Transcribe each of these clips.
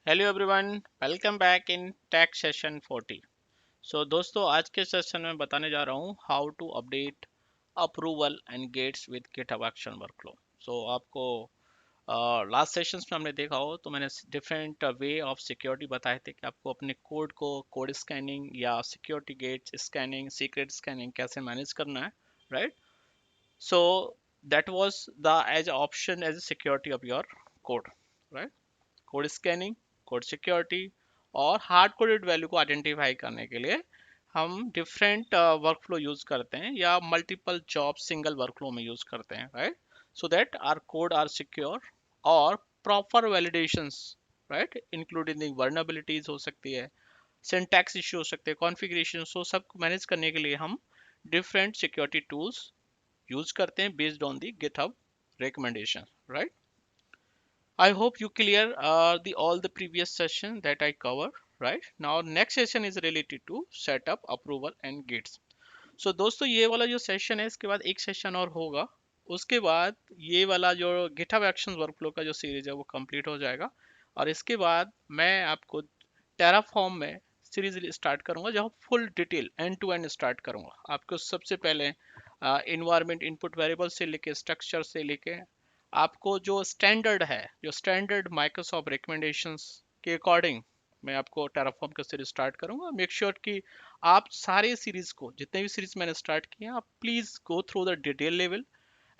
Hello everyone, welcome back in tech session 40। दोस्तों, आज के सेशन में बताने जा रहा हूँ how to update approval and gates with GitHub action workflow. आपको लास्ट सेशंस में हमने देखा हो तो मैंने डिफरेंट वे ऑफ सिक्योरिटी बताए थे कि आपको अपने कोड को कोड स्कैनिंग या security gates scanning secret scanning कैसे मैनेज करना है, right. So that was the edge option edge security of your code, right. Code scanning, code security और हार्ड कोडेड वैल्यू को आइडेंटिफाई करने के लिए हम डिफरेंट वर्कफ्लो यूज करते हैं या मल्टीपल जॉब सिंगल वर्कफ्लो में यूज करते हैं, right. So that are code are secure और proper validations, right, including vulnerabilities हो सकती है, सिंटैक्स इश्यू हो सकते हैं, कॉन्फ़िगरेशन, सब मैनेज करने के लिए हम डिफरेंट सिक्योरिटी टूल्स यूज करते हैं based on the GitHub recommendation, right. I hope you clear the all the previous session that I covered. Right now, next session is related to setup, approval and gates. दोस्तों, ये वाला जो session है इसके बाद एक सेशन और होगा। उसके बाद ये वाला जो GitHub Actions वर्कफ्लो का जो सीरीज है वो कंप्लीट हो जाएगा और इसके बाद मैं आपको टेराफॉर्म में सीरीज स्टार्ट करूंगा जहाँ full detail end to end start करूंगा। आपको सबसे पहले इन्वायरमेंट इनपुट वेरिएबल से लेके स्ट्रक्चर से लेके आपको जो स्टैंडर्ड है, जो स्टैंडर्ड माइक्रोसॉफ्ट रिकमेंडेशंस के अकॉर्डिंग मैं आपको टेराफॉर्म का सीरीज स्टार्ट करूंगा। मेक श्योर कि आप सारे सीरीज को, जितने भी सीरीज मैंने स्टार्ट किए हैं, आप please go through the detail level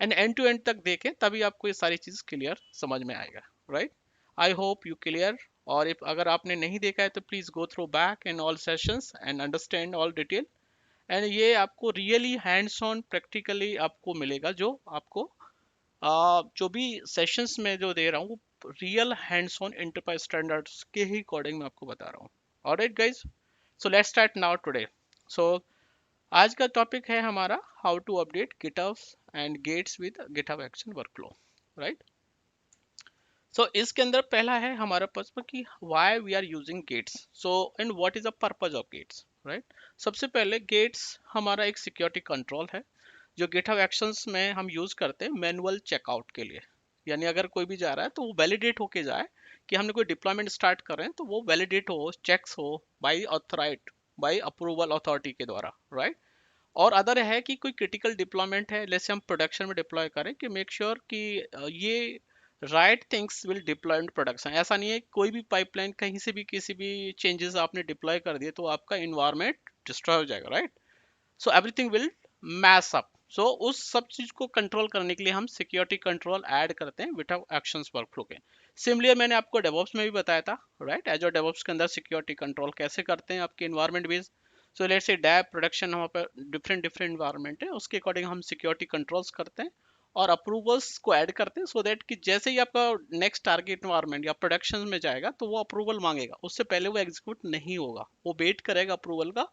end to end तक देखें, तभी आपको ये सारी चीज क्लियर समझ में आएगा, right. I hope you clear. और इफ अगर आपने नहीं देखा है तो please go through back in all sessions and understand all detail. And ये आपको रियली हैंड्स ऑन प्रैक्टिकली आपको मिलेगा, जो आपको जो भी सेशंस में जो दे रहा हूँ वो real hands on enterprise standards के ही अकॉर्डिंग मैं आपको बता रहा हूँ। Alright guys, so let's start now today. So आज का टॉपिक है हमारा how to update GitHub and gates with GitHub action workflow, right. इसके अंदर पहला है हमारा प्रश्न कि why we are using gates, and what is the purpose of gates, right. सबसे पहले गेट्स हमारा एक सिक्योरिटी कंट्रोल है जो गिटहब एक्शंस में हम यूज करते हैं मैनुअल चेकआउट के लिए। यानी अगर कोई भी जा रहा है तो वो वैलिडेट होके जाए कि हमने कोई डिप्लॉयमेंट स्टार्ट कर रहे हैं तो वो वैलिडेट हो, चेक्स हो by authorise, by approval authority के द्वारा, राइट। और अदर है कि कोई क्रिटिकल डिप्लॉयमेंट है, जैसे हम प्रोडक्शन में डिप्लॉय करें कि मेक श्योर कि ये right things will deploy in production. ऐसा नहीं है कोई भी पाइपलाइन कहीं से भी किसी भी चेंजेस आपने डिप्लॉय कर दिए तो आपका इन्वायरमेंट डिस्ट्रॉय हो जाएगा, right. Everything will mess up. उस सब चीज को कंट्रोल करने के लिए हम सिक्योरिटी कंट्रोल ऐड करते हैं विदाउट एक्शंस वर्कफ्लो के। सिमिलर मैंने आपको डेवऑप्स में भी बताया था, राइट। एज डेवऑप्स के अंदर सिक्योरिटी कंट्रोल कैसे करते हैं आपके environment based. Let's say dab production वहाँ पर डिफरेंट डिफरेंट इन्वायरमेंट है, उसके अकॉर्डिंग हम सिक्योरिटी कंट्रोल्स करते हैं और अप्रूवल्स को ऐड करते हैं, सो दैट कि जैसे ही आपका नेक्स्ट टारगेट इन्वायरमेंट या प्रोडक्शन में जाएगा तो वो अप्रूवल मांगेगा, उससे पहले वो एग्जीक्यूट नहीं होगा, वो वेट करेगा अप्रूवल का।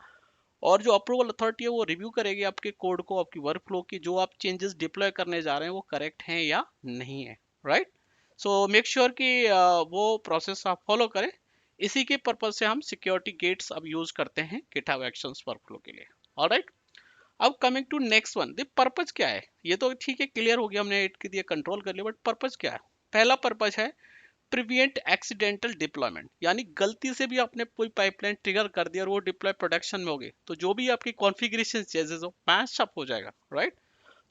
और जो अप्रूवल अथॉरिटी है वो रिव्यू करेगी आपके कोड को, आपकी वर्क फ्लो की, जो आप चेंजेस डिप्लॉय करने जा रहे हैं वो करेक्ट हैं या नहीं है, राइट। मेक श्योर कि वो प्रोसेस आप फॉलो करें। इसी के पर्पज से हम सिक्योरिटी गेट्स अब यूज करते हैं गिटहब एक्शंस वर्कफ्लो के लिए। ऑलराइट, अब coming to next one, the purpose क्या है। ये तो ठीक है, क्लियर हो गया, हमने ऐड कर दिया, कंट्रोल कर लिया, बट पर्पज क्या है। पहला पर्पज है प्रिवेंट एक्सीडेंटल डिप्लॉयमेंट, यानी गलती से भी आपने कोई पाइपलाइन ट्रिगर कर दिया और वो डिप्लॉय प्रोडक्शन में हो गई तो जो भी आपकी कॉन्फ़िगरेशन चेंजेस हो मैश अप हो जाएगा, राइट।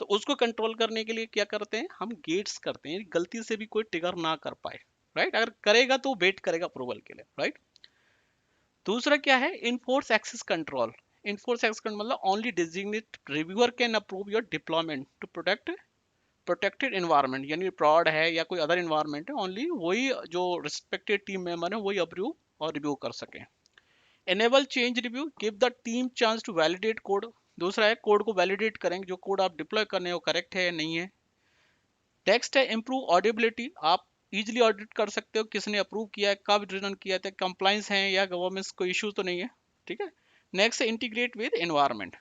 तो उसको कंट्रोल करने के लिए क्या करते हैं हम, गेट्स करते हैं, गलती से भी कोई ट्रिगर ना कर पाए, राइट। अगर करेगा तो वेट करेगा अप्रूवल के लिए, राइट। दूसरा क्या है, enforce access control. Enforce access control मतलब only designate reviewer can approve your deployment to protect protected environment, यानी प्रॉड है या कोई अदर इन्वायरमेंट है, ओनली वही जो रिस्पेक्टेड टीम मेंबर है वही अप्रूव और रिव्यू कर सके। Enable change review, give the team chance to validate code. दूसरा है कोड को वैलिडेट करेंगे, जो कोड आप डिप्लॉय करने वो करेक्ट है या नहीं है। टेक्स्ट है इम्प्रूव ऑडिबिलिटी, आप इजिली ऑडिट कर सकते हो किसने अप्रूव किया है, कब रिटर्न किया था, कंप्लाइंस है या गवर्नमेंट कोई इशू तो नहीं है, ठीक है। नेक्स्ट है इंटीग्रेट विद एनवायरमेंट।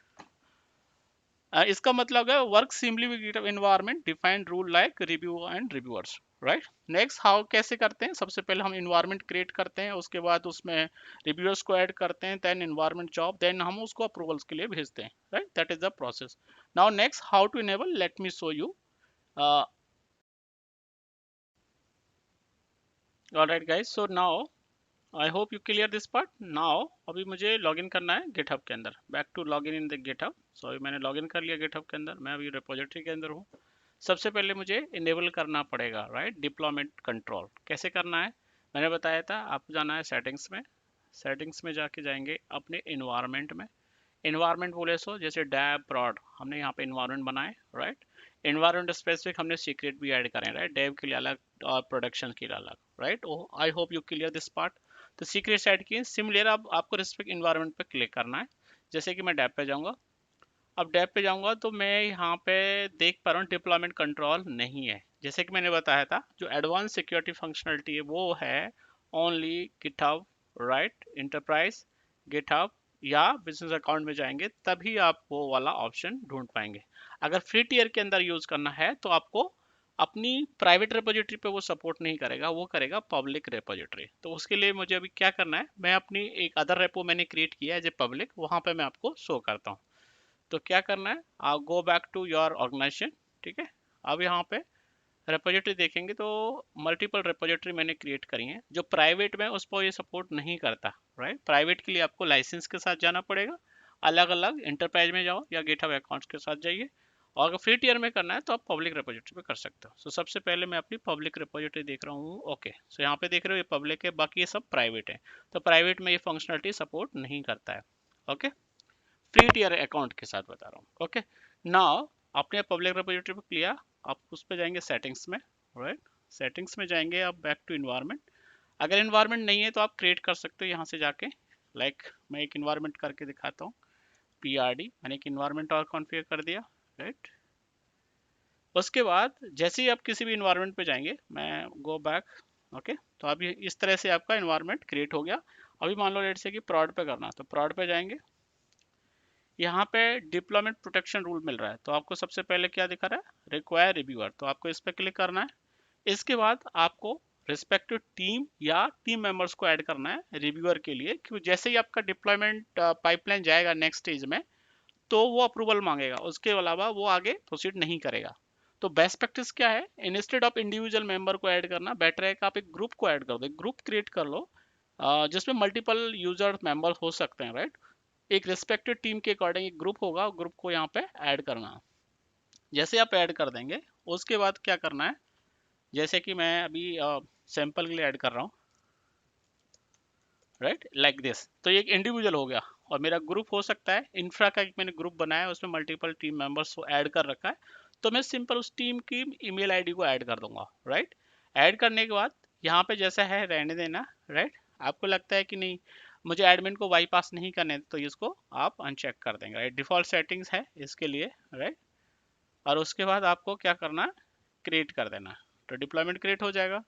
इसका मतलब है work simply with environment defined rule like review and reviewers, right. Next how कैसे करते हैं, सबसे पहले हम इन्वायरमेंट क्रिएट करते हैं, उसके बाद उसमें रिव्यूअर्स को ऐड करते हैं, देन इन्वायरमेंट जॉब, देन हम उसको अप्रूवल्स के लिए भेजते हैं, right. That is the process. Now next how to enable, let me show you. Alright guys, so now I hope you clear this part now. अभी मुझे लॉगिन करना है गिटहब के अंदर, back to login in the GitHub. So अभी मैंने login कर लिया गिटहब के अंदर, मैं अभी रिपोजिटरी के अंदर हूँ। सबसे पहले मुझे इनेबल करना पड़ेगा राइट डिप्लॉयमेंट कंट्रोल। कैसे करना है मैंने बताया था, आपको जाना है सेटिंग्स में। सेटिंग्स में जाके जाएंगे अपने इन्वायरमेंट में। इन्वायरमेंट बोले सो जैसे डैब प्रॉड हमने यहाँ पे इन्वायरमेंट बनाए राइट। इन्वायरमेंट स्पेसिफिक हमने सीक्रेट भी ऐड करें राइट, डेव के लिए अलग और प्रोडक्शन के लिए अलग right. I hope you clear this part. तो सीक्रेट ऐड किए, सिमिलर अब आपको रिस्पेक्ट इन्वायरमेंट पे क्लिक करना है। जैसे कि मैं डैब पे जाऊंगा, अब डैब पे जाऊंगा तो मैं यहाँ पे देख पा रहा हूँ डिप्लॉयमेंट कंट्रोल नहीं है। जैसे कि मैंने बताया था जो एडवांस सिक्योरिटी फंक्शनलिटी है वो है only GitHub right enterprise GitHub या बिजनेस अकाउंट में जाएंगे तभी आप वो वाला ऑप्शन ढूंढ पाएंगे। अगर फ्री टियर के अंदर यूज करना है तो आपको अपनी प्राइवेट रेपोजिटरी पे वो सपोर्ट नहीं करेगा, वो करेगा पब्लिक रेपोजिटरी। तो उसके लिए मुझे अभी क्या करना है, मैं अपनी एक अदर रेपो मैंने क्रिएट किया है जो पब्लिक, वहां पे मैं आपको शो करता हूँ। तो क्या करना है, आप go back to your organisation. ठीक है, अब यहाँ पे रेपोजिटरी देखेंगे तो मल्टीपल रेपोजिटरी मैंने क्रिएट करी है। जो प्राइवेट में उस पर ये सपोर्ट नहीं करता राइट। प्राइवेट के लिए आपको लाइसेंस के साथ जाना पड़ेगा, अलग अलग एंटरप्राइज में जाओ या गिटहब अकाउंट्स के साथ जाइए। और अगर फ्री टियर में करना है तो आप पब्लिक रेपोजिटरी पे कर सकते हो। सो सबसे पहले मैं अपनी पब्लिक रेपोजिटरी देख रहा हूँ। ओके, सो यहाँ पे देख रहे हो ये पब्लिक है, बाकी ये सब प्राइवेट है। तो प्राइवेट में ये फंक्शनलिटी सपोर्ट नहीं करता है। ओके, फ्री टियर अकाउंट के साथ बता रहा हूँ। ओके, नाउ आपने पब्लिक रिपोजिटरी पे किया, आप उस पे जाएंगे सेटिंग्स में राइट। सेटिंग्स में जाएंगे आप बैक टू इन्वायरमेंट। अगर इन्वायरमेंट नहीं है तो आप क्रिएट कर सकते हो यहाँ से जाके। मैं एक इन्वायरमेंट करके दिखाता हूँ। PRD मैंने एक इन्वायरमेंट और कॉन्फ़िगर कर दिया राइट। उसके बाद जैसे ही आप किसी भी इन्वायरमेंट पे जाएंगे, मैं गो बैक। ओके, तो अभी इस तरह से आपका इन्वायरमेंट क्रिएट हो गया। अभी मान लो लेट से कि प्रॉड पे करना, तो प्रॉड पे जाएंगे। यहाँ पे डिप्लॉयमेंट प्रोटेक्शन रूल मिल रहा है, तो आपको सबसे पहले क्या दिखा रहा है, रिक्वायर रिव्यूअर, तो आपको इस पर क्लिक करना है। इसके बाद आपको रिस्पेक्टिव टीम या टीम मेंबर्स को ऐड करना है रिव्यूअर के लिए, क्योंकि जैसे ही आपका डिप्लॉयमेंट पाइपलाइन जाएगा नेक्स्ट स्टेज में तो वो अप्रूवल मांगेगा, उसके अलावा वो आगे प्रोसीड नहीं करेगा। तो बेस्ट प्रैक्टिस क्या है, इंस्टेड ऑफ इंडिविजुअल मेंबर को ऐड करना बेटर है कि आप एक ग्रुप को ऐड कर दो, एक ग्रुप क्रिएट कर लो जिसमें मल्टीपल यूजर मेंबर हो सकते हैं राइट। एक रिस्पेक्टेड टीम के अकॉर्डिंग एक ग्रुप होगा, ग्रुप को यहाँ पे ऐड करना है। जैसे आप ऐड कर देंगे उसके बाद क्या करना है, जैसे कि मैं अभी सैंपल के लिए ऐड कर रहा हूँ राइट लाइक दिस। तो ये एक इंडिविजुअल हो गया और मेरा ग्रुप हो सकता है इंफ्रा का, एक मैंने ग्रुप बनाया है उसमें मल्टीपल टीम मेंबर्स को ऐड कर रखा है। तो मैं सिंपल उस टीम की ईमेल आईडी को ऐड कर दूंगा राइट। ऐड करने के बाद यहाँ पे जैसा है रहने देना राइट। आपको लगता है कि नहीं मुझे एडमिन को बाईपास नहीं करने, तो इसको आप अनचेक कर देंगे राइट। डिफॉल्ट सेटिंग्स है इसके लिए राइट। और उसके बाद आपको क्या करना है, क्रिएट कर देना है, तो डिप्लॉयमेंट क्रिएट हो जाएगा।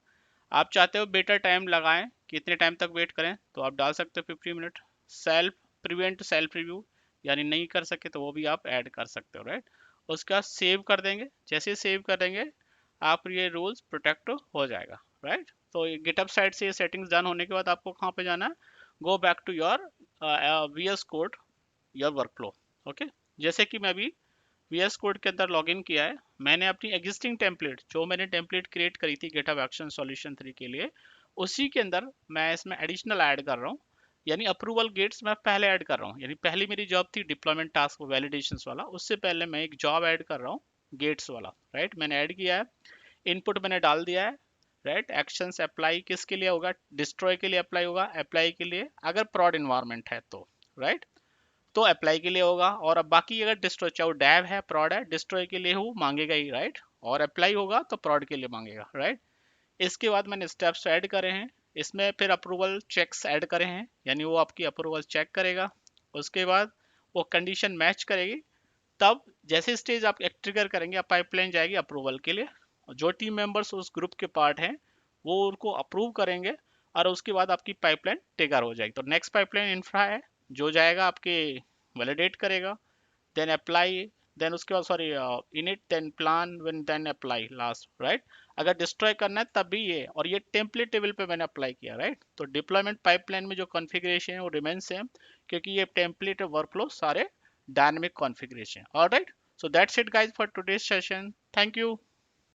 आप चाहते हो बेटर टाइम लगाएं, कितने टाइम तक वेट करें, तो आप डाल सकते हो 50 minute. Self prevent self review यानी नहीं कर सके तो वो भी आप ऐड कर सकते हो राइट। उसके बाद सेव कर देंगे, जैसे सेव करेंगे आप ये रूल्स प्रोटेक्ट हो जाएगा राइट। तो गिटअप साइड से ये सेटिंग्स डन होने के बाद आपको कहाँ पे जाना है, go back to your VS code your workflow. Okay, जैसे कि मैं अभी VS कोड के अंदर लॉगिन किया है, मैंने अपनी एग्जिस्टिंग टेम्पलेट जो मैंने टेम्पलेट क्रिएट करी थी GitHub एक्शन सॉल्यूशन 3 के लिए, उसी के अंदर मैं इसमें एडिशनल ऐड कर रहा हूँ। यानी अप्रूवल गेट्स मैं पहले ऐड कर रहा हूँ, यानी पहली मेरी जॉब थी डिप्लॉयमेंट टास्क वैलिडेशन वाला, उससे पहले मैं एक जॉब ऐड कर रहा हूँ गेट्स वाला राइट। मैंने ऐड किया है, इनपुट मैंने डाल दिया है राइट। एक्शंस अप्लाई किसके लिए होगा, डिस्ट्रॉय के लिए अप्लाई होगा, अप्लाई के लिए अगर प्रॉड इन्वायरमेंट है तो राइट, तो अप्लाई के लिए होगा। और अब बाकी अगर डिस्ट्रॉय चाहे डैव है प्रॉड है, डिस्ट्रॉय के लिए वो मांगेगा ही राइट, और अप्लाई होगा तो प्रॉड के लिए मांगेगा राइट। इसके बाद मैंने स्टेप्स ऐड करे हैं, इसमें फिर अप्रूवल चेक्स ऐड करे हैं, यानी वो आपकी अप्रूवल चेक करेगा। उसके बाद वो कंडीशन मैच करेगी, तब जैसे स्टेज आप ट्रिगर करेंगे आप पाइपलाइन जाएगी अप्रूवल के लिए। जो टीम मेंबर्स उस ग्रुप के पार्ट हैं वो उनको अप्रूव करेंगे और उसके बाद आपकी पाइपलाइन ट्रिगर हो जाएगी। तो नेक्स्ट पाइपलाइन इंफ्रा है जो जाएगा आपके वैलिडेट करेगा, देन अप्लाई, देन उसके बाद sorry init then plan then apply last right. अगर डिस्ट्रॉय करना है तब भी ये, और ये टेम्पलेट टेबल पे मैंने अप्लाई किया राइट। तो डिप्लॉयमेंट पाइपलाइन में जो कॉन्फ़िगरेशन है वो रिमेन सेम, क्योंकि ये टेम्पलेट वर्कफ्लो सारे dynamic configuration. Alright, so that's it guys for today's session. Thank you.